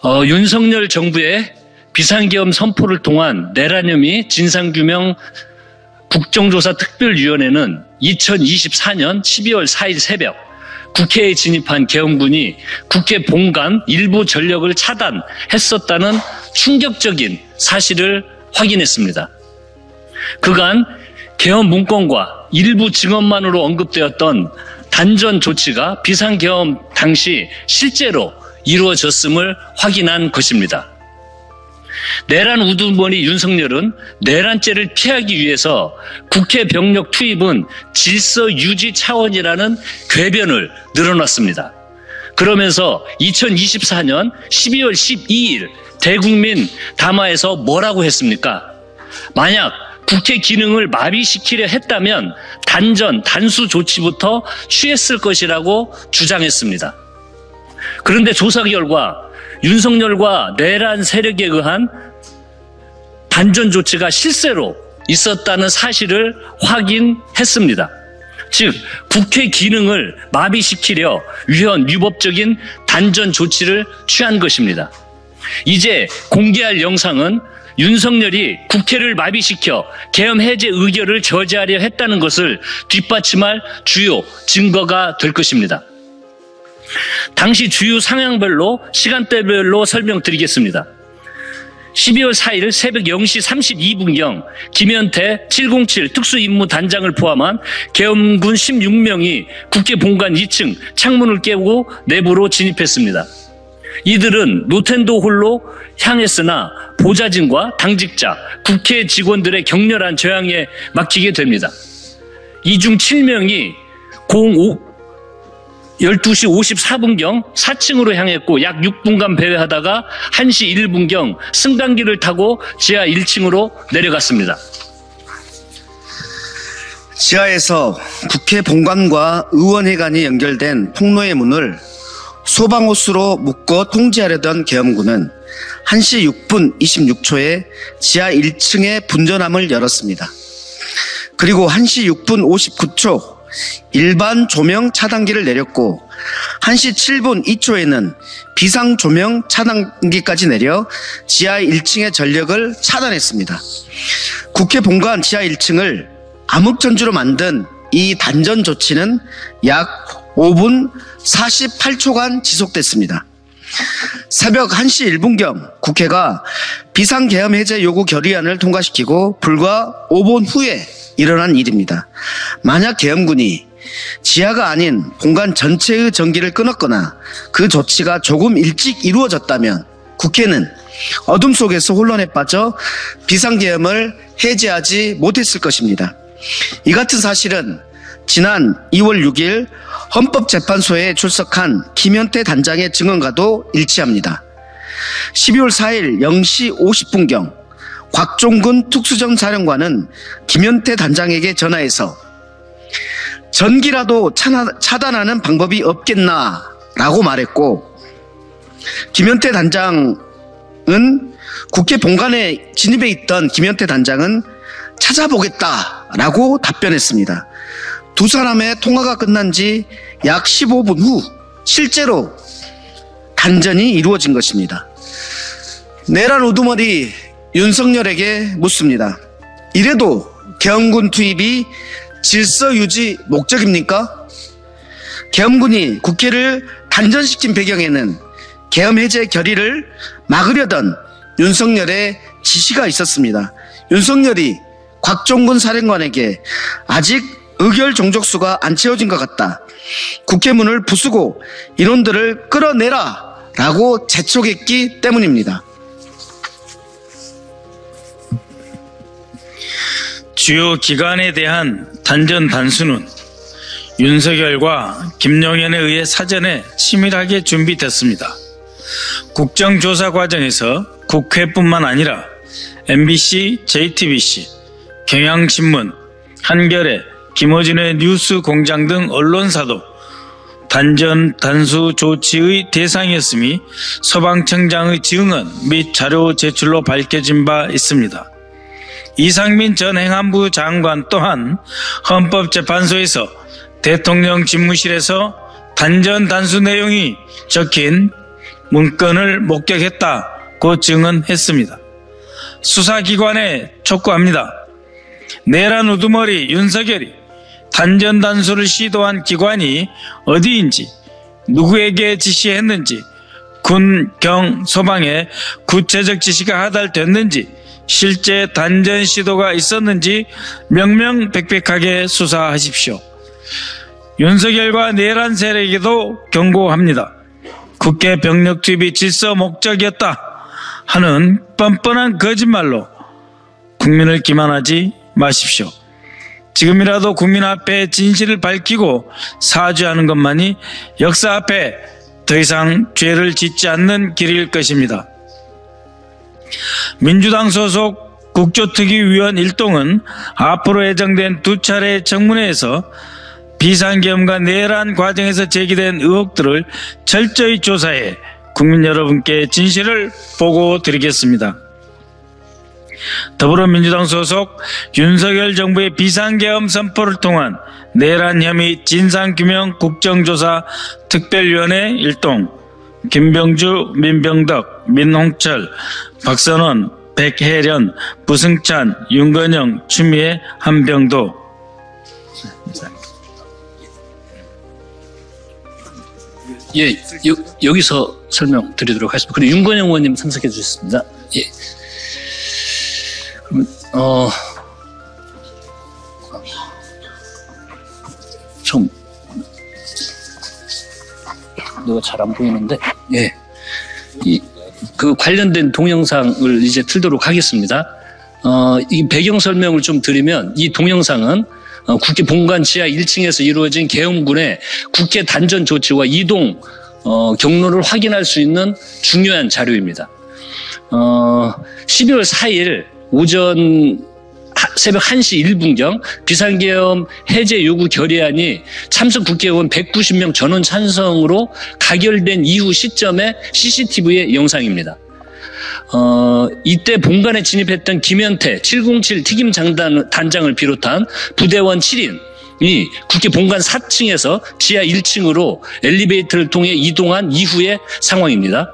윤석열 정부의 비상계엄 선포를 통한 내란혐의 진상규명 국정조사특별위원회는 2024년 12월 4일 새벽 국회에 진입한 계엄군이 국회 본관 일부 전력을 차단했었다는 충격적인 사실을 확인했습니다. 그간 계엄 문건과 일부 증언만으로 언급되었던 단전 조치가 비상계엄 당시 실제로 이루어졌음을 확인한 것입니다. 내란 우두머리 윤석열은 내란죄를 피하기 위해서 국회 병력 투입은 질서 유지 차원이라는 궤변을 늘어놨습니다. 그러면서 2024년 12월 12일 대국민 담화에서 뭐라고 했습니까? 만약 국회 기능을 마비시키려 했다면 단수 조치부터 취했을 것이라고 주장했습니다. 그런데 조사 결과 윤석열과 내란 세력에 의한 단전 조치가 실제로 있었다는 사실을 확인했습니다. 즉 국회 기능을 마비시키려 위헌 위법적인 단전 조치를 취한 것입니다. 이제 공개할 영상은 윤석열이 국회를 마비시켜 계엄 해제 의결을 저지하려 했다는 것을 뒷받침할 주요 증거가 될 것입니다. 당시 주요 상황별로 시간대별로 설명드리겠습니다. 12월 4일 새벽 0시 32분경 김현태 707 특수임무단장을 포함한 계엄군 16명이 국회 본관 2층 창문을 깨고 내부로 진입했습니다. 이들은 노텐도 홀로 향했으나 보좌진과 당직자, 국회 직원들의 격렬한 저항에 막히게 됩니다. 이 중 7명이 12시 54분경 4층으로 향했고 약 6분간 배회하다가 1시 1분경 승강기를 타고 지하 1층으로 내려갔습니다. 지하에서 국회 본관과 의원회관이 연결된 통로의 문을 소방호스로 묶어 통제하려던 계엄군은 1시 6분 26초에 지하 1층의 분전함을 열었습니다. 그리고 1시 6분 59초 일반 조명 차단기를 내렸고 1시 7분 2초에는 비상 조명 차단기까지 내려 지하 1층의 전력을 차단했습니다. 국회 본관 지하 1층을 암흑전주로 만든 이 단전 조치는 약 5분 48초간 지속됐습니다. 새벽 1시 1분경 국회가 비상계엄 해제 요구 결의안을 통과시키고 불과 5분 후에 일어난 일입니다. 만약 계엄군이 지하가 아닌 본관 전체의 전기를 끊었거나 그 조치가 조금 일찍 이루어졌다면 국회는 어둠 속에서 혼란에 빠져 비상계엄을 해제하지 못했을 것입니다. 이 같은 사실은 지난 2월 6일 헌법재판소에 출석한 김현태 단장의 증언과도 일치합니다. 12월 4일 0시 50분경 곽종근 특수전사령관은 김현태 단장에게 전화해서 전기라도 차단하는 방법이 없겠나 라고 말했고, 김현태 단장은 국회 본관에 진입해 있던 김현태 단장은 찾아보겠다 라고 답변했습니다. 두 사람의 통화가 끝난 지 약 15분 후 실제로 단전이 이루어진 것입니다. 내란 우두머리 윤석열에게 묻습니다. 이래도 계엄군 투입이 질서 유지 목적입니까? 계엄군이 국회를 단전시킨 배경에는 계엄 해제 결의를 막으려던 윤석열의 지시가 있었습니다. 윤석열이 곽종근 사령관에게 아직 의결 종족수가 안 채워진 것 같다, 국회 문을 부수고 인원들을 끌어내라 라고 재촉했기 때문입니다. 주요 기관에 대한 단전 단수는 윤석열과 김용현에 의해 사전에 치밀하게 준비됐습니다. 국정조사 과정에서 국회뿐만 아니라 MBC, JTBC, 경향신문, 한겨레, 김어준의 뉴스공장 등 언론사도 단전 단수 조치의 대상이었음이 서방청장의 증언 및 자료 제출로 밝혀진 바 있습니다. 이상민 전 행안부 장관 또한 헌법재판소에서 대통령 집무실에서 단전 단수 내용이 적힌 문건을 목격했다고 증언했습니다. 수사기관에 촉구합니다. 내란 우두머리 윤석열이 단전단수를 시도한 기관이 어디인지, 누구에게 지시했는지, 군, 경, 소방에 구체적 지시가 하달됐는지, 실제 단전 시도가 있었는지 명명백백하게 수사하십시오. 윤석열과 내란 세력에도 경고합니다. 국회 병력 투입이 질서 목적이었다 하는 뻔뻔한 거짓말로 국민을 기만하지 마십시오. 지금이라도 국민 앞에 진실을 밝히고 사죄하는 것만이 역사 앞에 더 이상 죄를 짓지 않는 길일 것입니다. 민주당 소속 국조특위위원 일동은 앞으로 예정된 2차례 청문회에서 비상계엄과 내란 과정에서 제기된 의혹들을 철저히 조사해 국민 여러분께 진실을 보고드리겠습니다. 더불어민주당 소속 윤석열 정부의 비상계엄 선포를 통한 내란 혐의 진상규명 국정조사 특별위원회 일동, 김병주, 민병덕, 민홍철, 박선원, 백혜련, 부승찬, 윤건영, 추미애, 한병도. 예, 여기서 설명드리도록 하겠습니다. 그리고 윤건영 의원님 참석해 주셨습니다. 예. 그러면 좀 내가 잘 안 보이는데, 예, 그 관련된 동영상을 이제 틀도록 하겠습니다. 이 배경 설명을 좀 드리면, 이 동영상은 국회 본관 지하 1층에서 이루어진 계엄군의 국회 단전 조치와 이동 경로를 확인할 수 있는 중요한 자료입니다. 12월 4일 오전 새벽 1시 1분경 비상계엄 해제 요구 결의안이 참석 국회의원 190명 전원 찬성으로 가결된 이후 시점의 CCTV의 영상입니다. 이때 본관에 진입했던 김현태 707 특임 단장을 비롯한 부대원 7인이 국회 본관 4층에서 지하 1층으로 엘리베이터를 통해 이동한 이후의 상황입니다.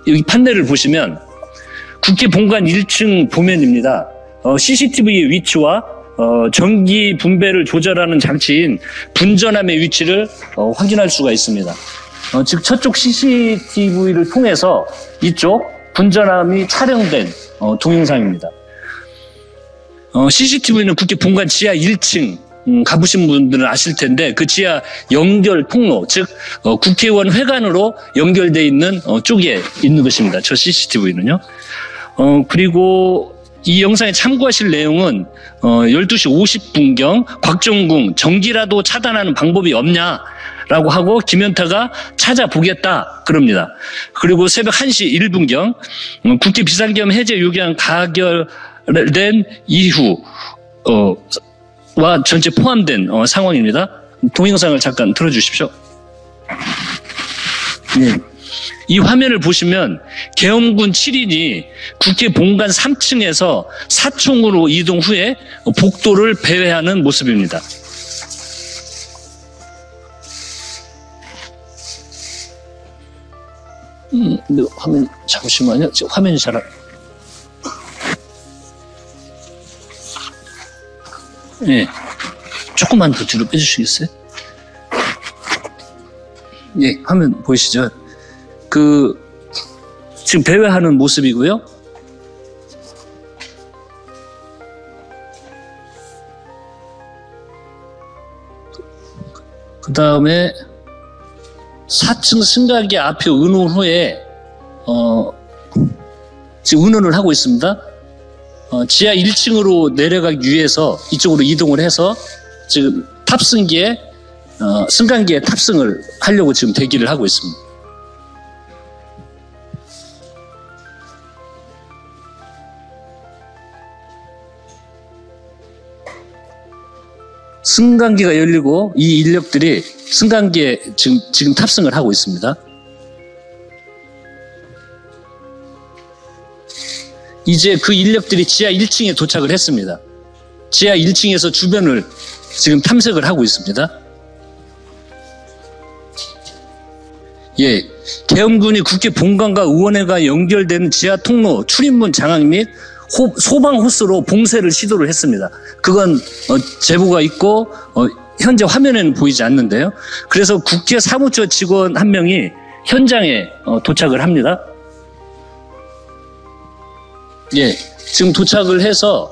여기 판넬을 보시면 국회 본관 1층 도면입니다. CCTV의 위치와 전기 분배를 조절하는 장치인 분전함의 위치를 확인할 수가 있습니다. 즉 저쪽 CCTV를 통해서 이쪽 분전함이 촬영된 동영상입니다. CCTV는 국회 본관 지하 1층 가보신 분들은 아실 텐데, 그 지하 연결 통로, 즉 국회의원 회관으로 연결되어 있는 쪽에 있는 것입니다. 저 CCTV는요. 그리고 이 영상에 참고하실 내용은 12시 50분경 곽정궁 전기라도 차단하는 방법이 없냐라고 하고 김현태가 찾아보겠다 그럽니다. 그리고 새벽 1시 1분경 국회 비상계엄 해제 요구안 가결된 이후 와 전체 포함된 상황입니다. 동영상을 잠깐 틀어주십시오. 네. 이 화면을 보시면 계엄군 7인이 국회 본관 3층에서 4층으로 이동 후에 복도를 배회하는 모습입니다. 화면 잠시만요. 화면이 잘 안... 네. 조금만 더 뒤로 빼주시겠어요? 예, 화면 보이시죠? 지금 배회하는 모습이고요. 그 다음에 4층 승강기 앞에 은호 후에 지금 운운을 하고 있습니다. 지하 1층으로 내려가기 위해서 이쪽으로 이동을 해서 지금 탑승기에 승강기에 탑승을 하려고 지금 대기를 하고 있습니다. 승강기가 열리고 이 인력들이 승강기에 지금 탑승을 하고 있습니다. 이제 그 인력들이 지하 1층에 도착을 했습니다. 지하 1층에서 주변을 지금 탐색을 하고 있습니다. 예, 계엄군이 국회 본관과 의원회가 연결되는 지하 통로 출입문 장악 및 소방 호스로 봉쇄를 시도를 했습니다. 그건 제보가 있고 현재 화면에는 보이지 않는데요. 그래서 국회 사무처 직원 한 명이 현장에 도착을 합니다. 예, 지금 도착을 해서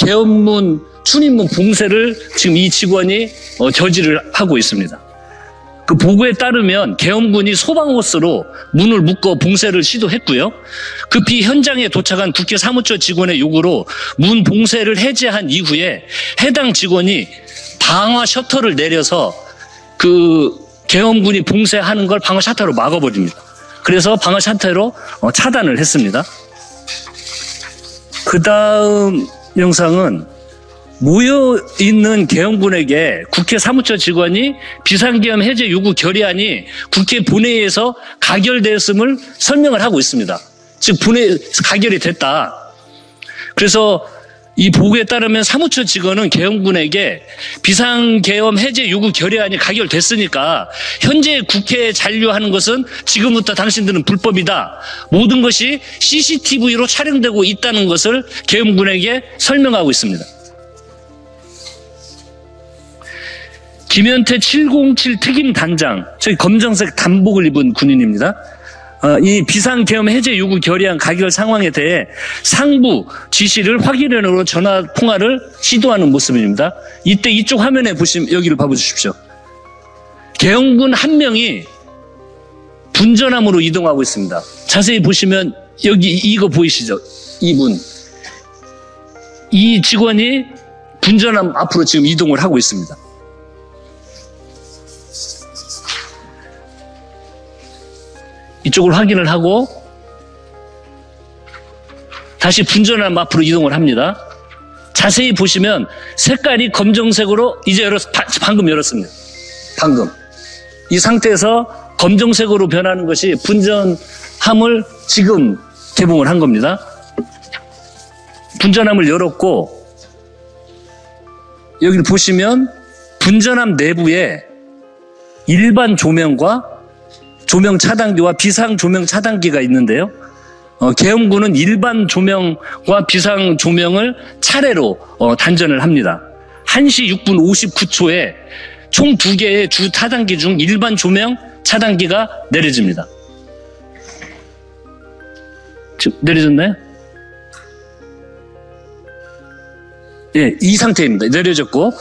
계엄문 출입문 봉쇄를 지금 이 직원이 저지를 하고 있습니다. 그 보고에 따르면 계엄군이 소방호스로 문을 묶어 봉쇄를 시도했고요. 급히 현장에 도착한 국회 사무처 직원의 요구로 문 봉쇄를 해제한 이후에 해당 직원이 방화 셔터를 내려서 그 계엄군이 봉쇄하는 걸 방화 셔터로 막아버립니다. 그래서 방화 셔터로 차단을 했습니다. 그 다음 영상은 모여있는 계엄군에게 국회 사무처 직원이 비상계엄 해제 요구 결의안이 국회 본회의에서 가결되었음을 설명을 하고 있습니다. 즉 가결이 됐다. 그래서 이 보고에 따르면 사무처 직원은 계엄군에게 비상계엄 해제 요구 결의안이 가결됐으니까 현재 국회에 잔류하는 것은 지금부터 당신들은 불법이다. 모든 것이 CCTV로 촬영되고 있다는 것을 계엄군에게 설명하고 있습니다. 김현태 707 특임단장, 저희 검정색 단복을 입은 군인입니다. 이 비상계엄 해제 요구 결의안 가결 상황에 대해 상부 지시를 확인으로 전화 통화를 시도하는 모습입니다. 이때 이쪽 화면에 보시면 여기를 봐보십시오. 계엄군 한 명이 분전함으로 이동하고 있습니다. 자세히 보시면 여기 이거 보이시죠? 이분. 이 직원이 분전함 앞으로 지금 이동을 하고 있습니다. 이쪽을 확인을 하고 다시 분전함 앞으로 이동을 합니다. 자세히 보시면 색깔이 검정색으로 이제 방금 열었습니다. 방금. 이 상태에서 검정색으로 변하는 것이 분전함을 지금 개봉을 한 겁니다. 분전함을 열었고 여기를 보시면 분전함 내부에 일반 조명과 조명 차단기와 비상 조명 차단기가 있는데요. 계엄군은 일반 조명과 비상 조명을 차례로 단전을 합니다. 1시 6분 59초에 총 2개의 주 차단기 중 일반 조명 차단기가 내려집니다. 지금 내려졌나요? 예, 이 상태입니다. 내려졌고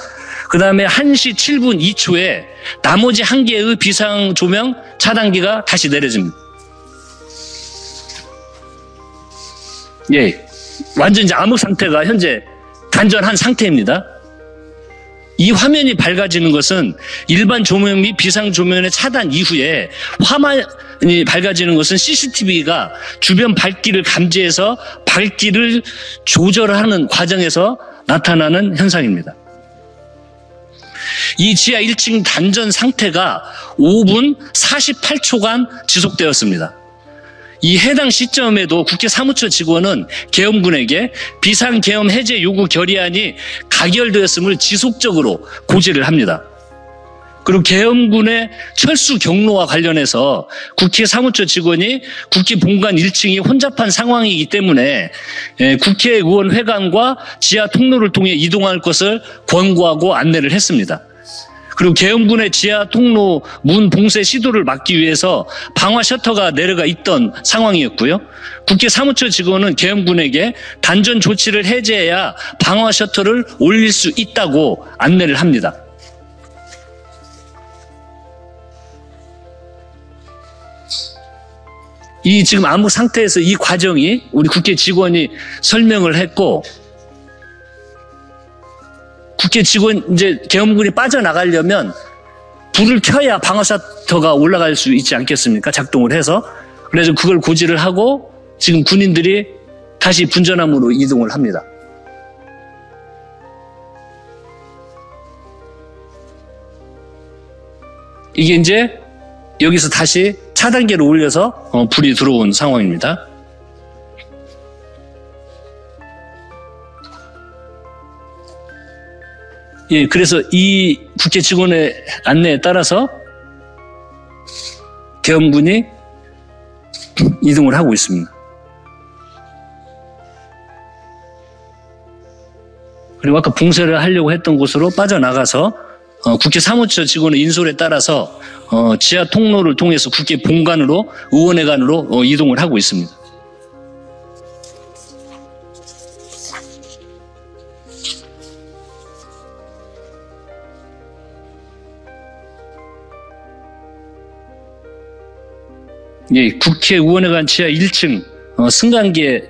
그 다음에 1시 7분 2초에 나머지 1개의 비상 조명 차단기가 다시 내려집니다. 예, 완전 이제 암흑 상태가 현재 단전한 상태입니다. 이 화면이 밝아지는 것은 일반 조명 및 비상 조명의 차단 이후에 화면이 밝아지는 것은 CCTV가 주변 밝기를 감지해서 밝기를 조절하는 과정에서 나타나는 현상입니다. 이 지하 1층 단전 상태가 5분 48초간 지속되었습니다. 이 해당 시점에도 국회 사무처 직원은 계엄군에게 비상계엄 해제 요구 결의안이 가결되었음을 지속적으로 고지를 합니다. 그리고 계엄군의 철수 경로와 관련해서 국회 사무처 직원이 국회 본관 1층이 혼잡한 상황이기 때문에 국회의원 회관과 지하 통로를 통해 이동할 것을 권고하고 안내를 했습니다. 그리고 계엄군의 지하 통로 문 봉쇄 시도를 막기 위해서 방화 셔터가 내려가 있던 상황이었고요. 국회 사무처 직원은 계엄군에게 단전 조치를 해제해야 방화 셔터를 올릴 수 있다고 안내를 합니다. 이 지금 암흑 상태에서 이 과정이 우리 국회 직원이 설명을 했고 국회 직원 이제 계엄군이 빠져나가려면 불을 켜야 방화 셔터가 올라갈 수 있지 않겠습니까? 작동을 해서. 그래서 그걸 고지를 하고 지금 군인들이 다시 분전함으로 이동을 합니다. 이게 이제 여기서 다시 차단기를 올려서 불이 들어온 상황입니다. 예, 그래서 이 국회 직원의 안내에 따라서 계엄군이 이동을 하고 있습니다. 그리고 아까 봉쇄를 하려고 했던 곳으로 빠져나가서 국회 사무처 직원의 인솔에 따라서 지하 통로를 통해서 국회 본관으로 의원회관으로 이동을 하고 있습니다. 예, 국회 의원회관 지하 1층 승강기에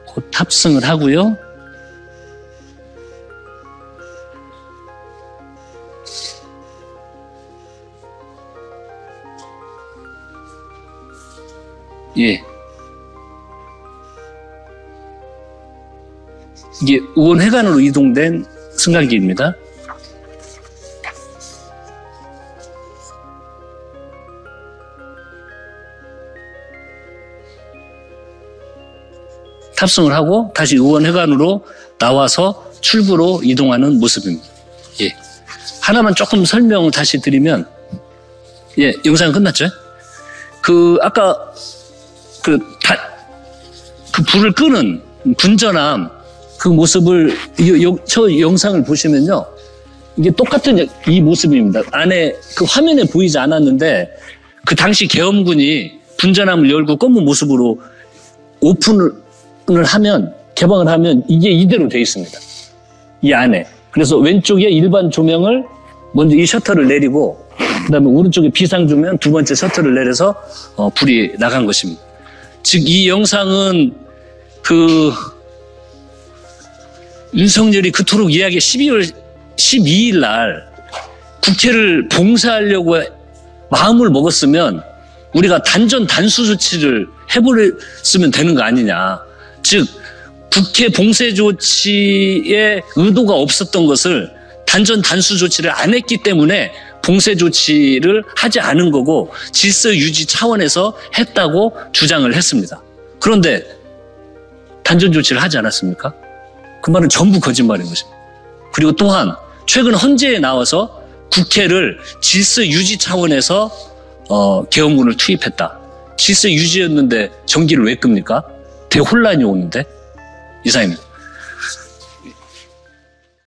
곧 탑승을 하고요. 예. 이게 의원회관으로 이동된 승강기입니다. 탑승을 하고 다시 의원회관으로 나와서 출구로 이동하는 모습입니다. 예. 하나만 조금 설명을 다시 드리면, 예, 영상 끝났죠? 아까 그 불을 끄는 분전함 그 모습을 저 영상을 보시면요, 이게 똑같은 이 모습입니다. 안에 그 화면에 보이지 않았는데 그 당시 계엄군이 분전함을 열고 검은 모습으로 오픈을 하면, 개방을 하면 이게 이대로 돼 있습니다. 이 안에. 그래서 왼쪽에 일반 조명을 먼저 이 셔터를 내리고, 그 다음에 오른쪽에 비상조명 두 번째 셔터를 내려서 불이 나간 것입니다. 즉, 이 영상은 윤석열이 그토록 이야기 12월 12일 날 국회를 봉쇄하려고 마음을 먹었으면 우리가 단전 단수 조치를 해버렸으면 되는 거 아니냐. 즉, 국회 봉쇄 조치에 의도가 없었던 것을 단전 단수 조치를 안 했기 때문에 봉쇄 조치를 하지 않은 거고 질서 유지 차원에서 했다고 주장을 했습니다. 그런데 단전 조치를 하지 않았습니까? 그 말은 전부 거짓말인 것입니다. 그리고 또한 최근 헌재에 나와서 국회를 질서 유지 차원에서 계엄군을 투입했다. 질서 유지였는데 전기를 왜 끕니까? 대혼란이 오는데? 이상입니다.